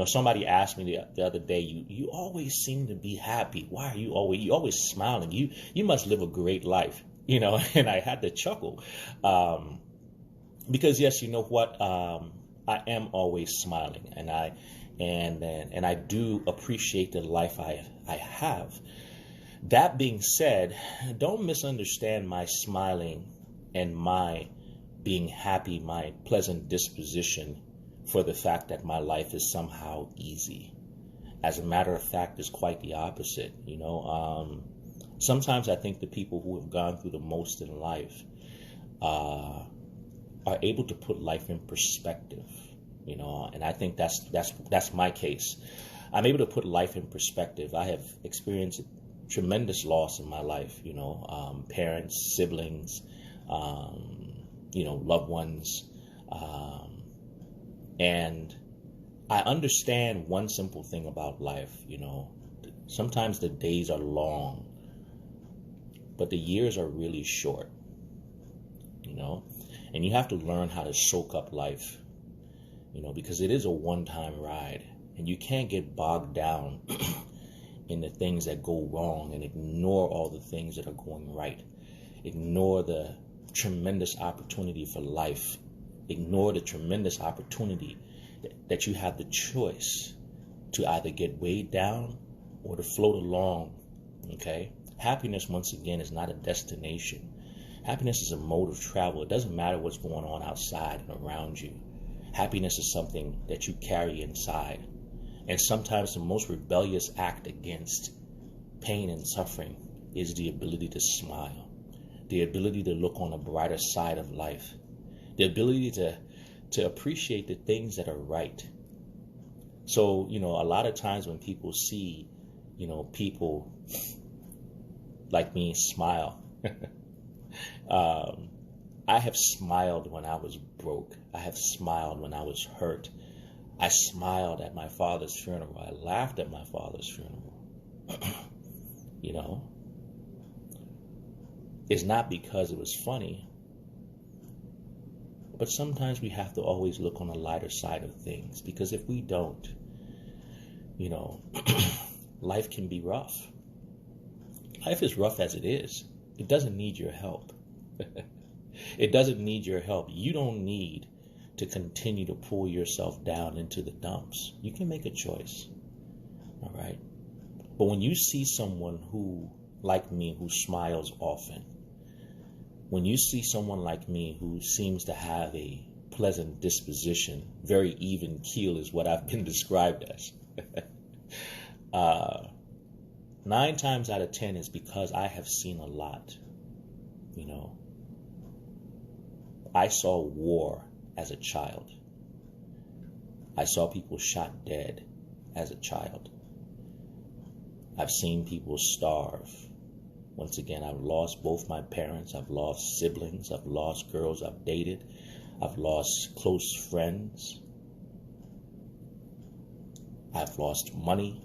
somebody asked me the other day, you always seem to be happy. Why are you always smiling? You must live a great life, and I had to chuckle. Because yes, you know what? I am always smiling, and I do appreciate the life I have. That being said, don't misunderstand my smiling and my being happy, my pleasant disposition for the fact that my life is somehow easy. As a matter of fact, it's quite the opposite. Sometimes I think the people who have gone through the most in life are able to put life in perspective, and I think that's my case. I'm able to put life in perspective. I have experienced tremendous loss in my life, parents, siblings, loved ones, and I understand one simple thing about life. Sometimes the days are long, but the years are really short, and you have to learn how to soak up life, because it is a one-time ride, and you can't get bogged down in the things that go wrong and ignore all the things that are going right. Ignore the tremendous opportunity for life. Ignore the tremendous opportunity that you have the choice to either get weighed down or to float along. Okay? Happiness, once again, is not a destination. Happiness is a mode of travel. It doesn't matter what's going on outside and around you. Happiness is something that you carry inside. And sometimes the most rebellious act against pain and suffering is the ability to smile, the ability to look on a brighter side of life, the ability to appreciate the things that are right. So, a lot of times when people see, people like me smile, I have smiled when I was broke. I have smiled when I was hurt. I smiled at my father's funeral. I laughed at my father's funeral. It's not because it was funny, but sometimes we have to always look on the lighter side of things, because if we don't, life can be rough. Life is rough as it is. It doesn't need your help. It doesn't need your help. You don't need to continue to pull yourself down into the dumps. You can make a choice. All right? But when you see someone who, like me, who smiles often, when you see someone like me who seems to have a pleasant disposition, very even keel is what I've been described as, 9 times out of 10 is because I have seen a lot. I saw war as a child. I saw people shot dead as a child. I've seen people starve. Once again, I've lost both my parents. I've lost siblings. I've lost girls I've dated. I've lost close friends. I've lost money.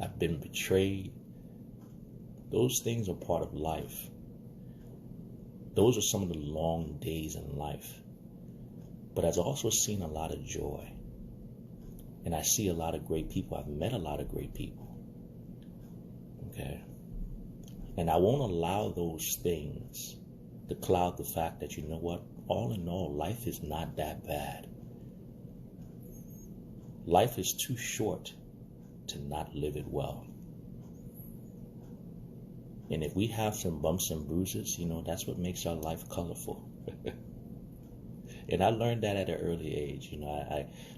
I've been betrayed. Those things are part of life. Those are some of the long days in life. But I've also seen a lot of joy. And I see a lot of great people. I've met a lot of great people. Okay? And I won't allow those things to cloud the fact that, all in all, life is not that bad. Life is too short to not live it well. And if we have some bumps and bruises, that's what makes our life colorful. And I learned that at an early age.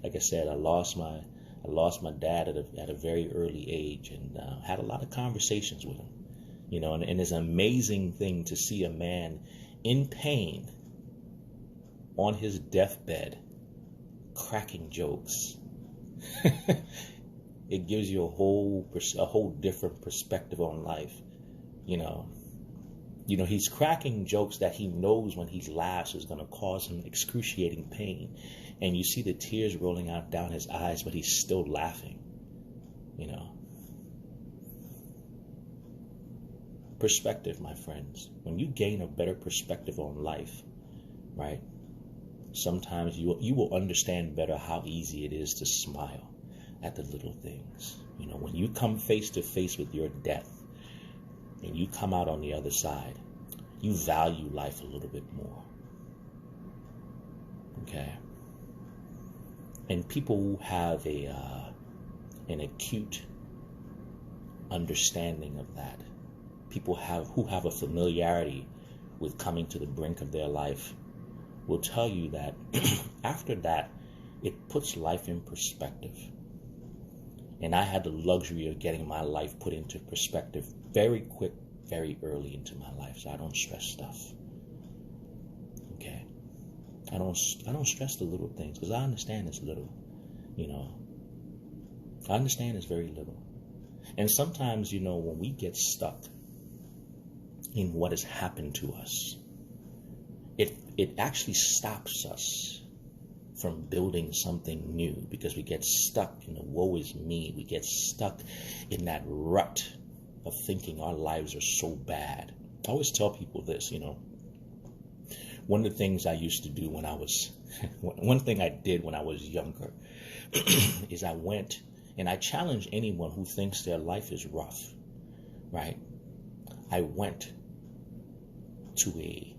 Like I said, I lost my dad at a very early age, and had a lot of conversations with him. And it's an amazing thing to see a man in pain on his deathbed cracking jokes. It gives you a whole different perspective on life. He's cracking jokes that he knows when he laughs is going to cause him excruciating pain. And you see the tears rolling out down his eyes, but he's still laughing. Perspective, my friends. When you gain a better perspective on life, right? Sometimes you will understand better how easy it is to smile. at the little things. You know, when you come face to face with your death and you come out on the other side, you value life a little bit more. Okay? And people who have an acute understanding of that, people who have a familiarity with coming to the brink of their life, will tell you that after that, it puts life in perspective. And I had the luxury of getting my life put into perspective very quick, very early into my life, so I don't stress stuff. Okay? I don't stress the little things, because I understand it's little. You know, I understand it's very little. And sometimes, you know, when we get stuck in what has happened to us, it actually stops us from building something new, because we get stuck in the woe is me. We get stuck in that rut of thinking our lives are so bad. I always tell people this, you know, one of the things I used to do when I was, one thing I did when I was younger is I went and I challenge anyone who thinks their life is rough, right? I went to a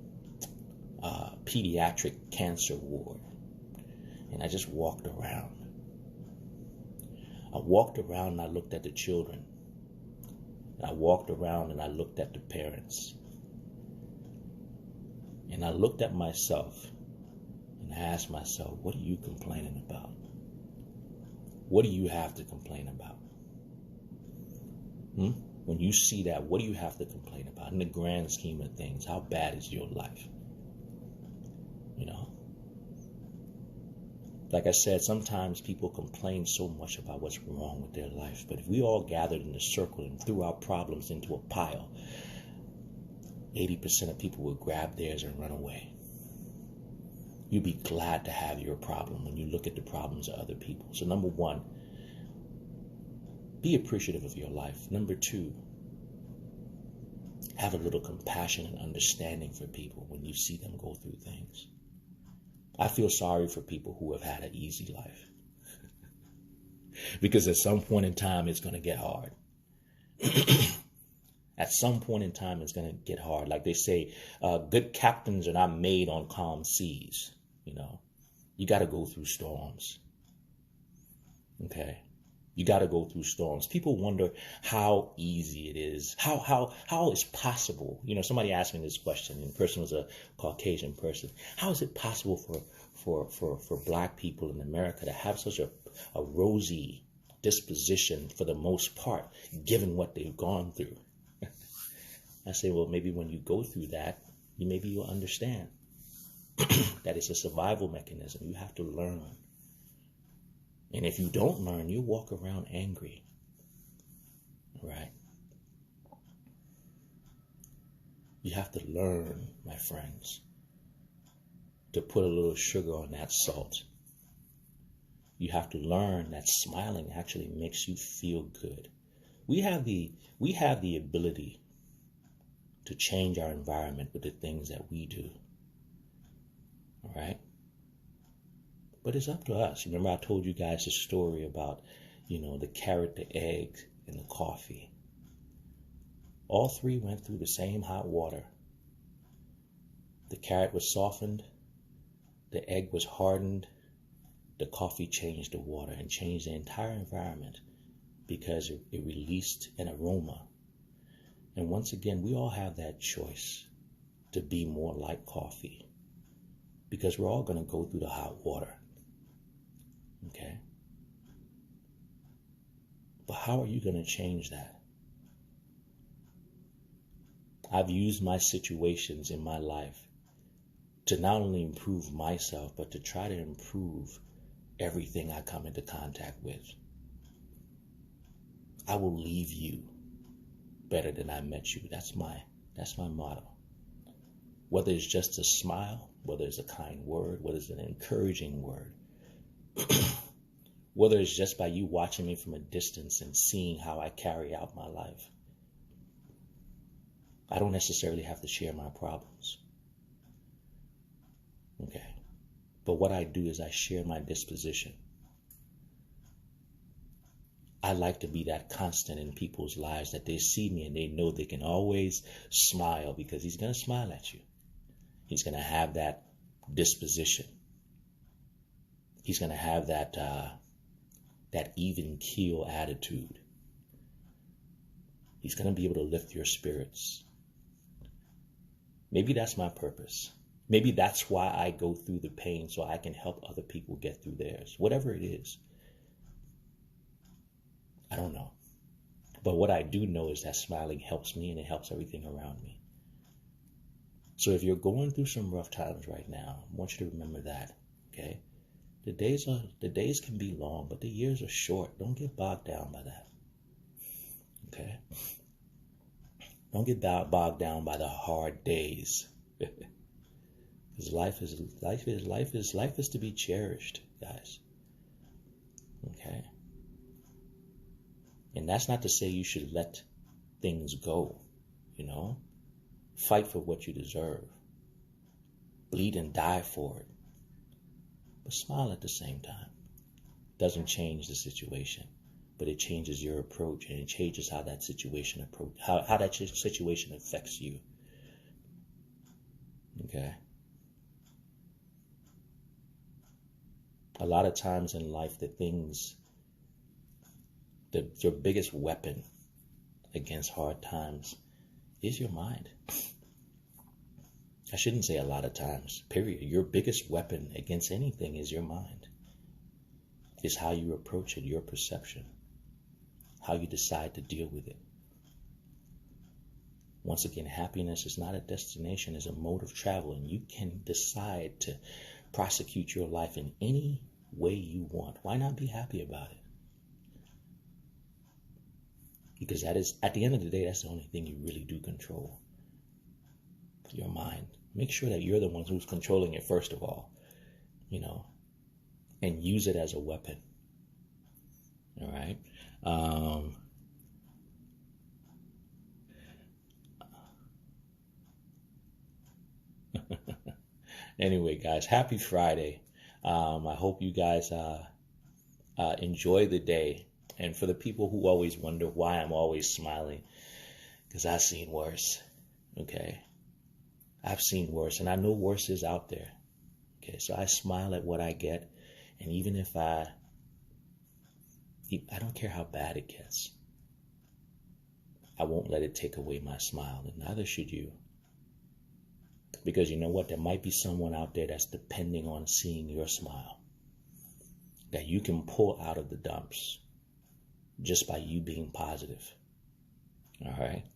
pediatric cancer ward, and I just walked around. I walked around and I looked at the children. I walked around and I looked at the parents. And I looked at myself and I asked myself, what are you complaining about? What do you have to complain about? When you see that, what do you have to complain about? In the grand scheme of things, how bad is your life? You know? Like I said, sometimes people complain so much about what's wrong with their life. But if we all gathered in a circle and threw our problems into a pile, 80% of people would grab theirs and run away. You'd be glad to have your problem when you look at the problems of other people. So number one, be appreciative of your life. Number two, have a little compassion and understanding for people when you see them go through things. I feel sorry for people who have had an easy life. Because at some point in time, it's going to get hard. At some point in time, it's going to get hard. Like they say, good captains are not made on calm seas. You know, you got to go through storms. Okay. You got to go through storms. People wonder how easy it is. How it's possible. You know, somebody asked me this question, and the person was a Caucasian person. How is it possible for black people in America to have such a rosy disposition for the most part, given what they've gone through? I say, well, maybe when you go through that, maybe you'll understand that it's a survival mechanism. You have to learn. And if you don't learn, you walk around angry. Right? You have to learn, my friends, to put a little sugar on that salt. You have to learn that smiling actually makes you feel good. We have the ability to change our environment with the things that we do. All right? But it's up to us. Remember I told you guys a story about, you know, the carrot, the egg, and the coffee. All three went through the same hot water. The carrot was softened, the egg was hardened, the coffee changed the water and changed the entire environment because it released an aroma. And once again, we all have that choice to be more like coffee, because we're all going to go through the hot water. Okay? But how are you going to change that? I've used my situations in my life to not only improve myself, but to try to improve everything I come into contact with. I will leave you better than I met you. That's my motto. Whether it's just a smile, whether it's a kind word, whether it's an encouraging word, whether it's just by you watching me from a distance and seeing how I carry out my life. I don't necessarily have to share my problems. Okay. But what I do is I share my disposition. I like to be that constant in people's lives, that they see me and they know they can always smile, because he's going to smile at you. He's going to have that disposition. He's going to have that even keel attitude. He's going to be able to lift your spirits. Maybe that's my purpose. Maybe that's why I go through the pain, so I can help other people get through theirs. Whatever it is. I don't know. But what I do know is that smiling helps me, and it helps everything around me. So if you're going through some rough times right now, I want you to remember that, okay? The days can be long, but the years are short. Don't get bogged down by that. Okay? Don't get bogged down by the hard days. Because life is to be cherished, guys. Okay? And that's not to say you should let things go, you know? Fight for what you deserve. Bleed and die for it. But smile at the same time. Doesn't change the situation, but it changes your approach, and it changes how that situation how that situation affects you. Okay? A lot of times in life, your biggest weapon against hard times is your mind. I shouldn't say a lot of times, period. Your biggest weapon against anything is your mind. It's how you approach it, your perception, how you decide to deal with it. Once again, happiness is not a destination, it's a mode of travel, and you can decide to prosecute your life in any way you want. Why not be happy about it? Because that is, at the end of the day, that's the only thing you really do control. Your mind. Make sure that you're the one who's controlling it first of all, you know, and use it as a weapon. All right. Anyway, guys, happy Friday. I hope you guys enjoy the day. And for the people who always wonder why I'm always smiling, because I've seen worse. Okay. I've seen worse, and I know worse is out there. Okay, so I smile at what I get, and even if I don't care how bad it gets, I won't let it take away my smile, and neither should you. Because you know what? There might be someone out there that's depending on seeing your smile, that you can pull out of the dumps just by you being positive. All right?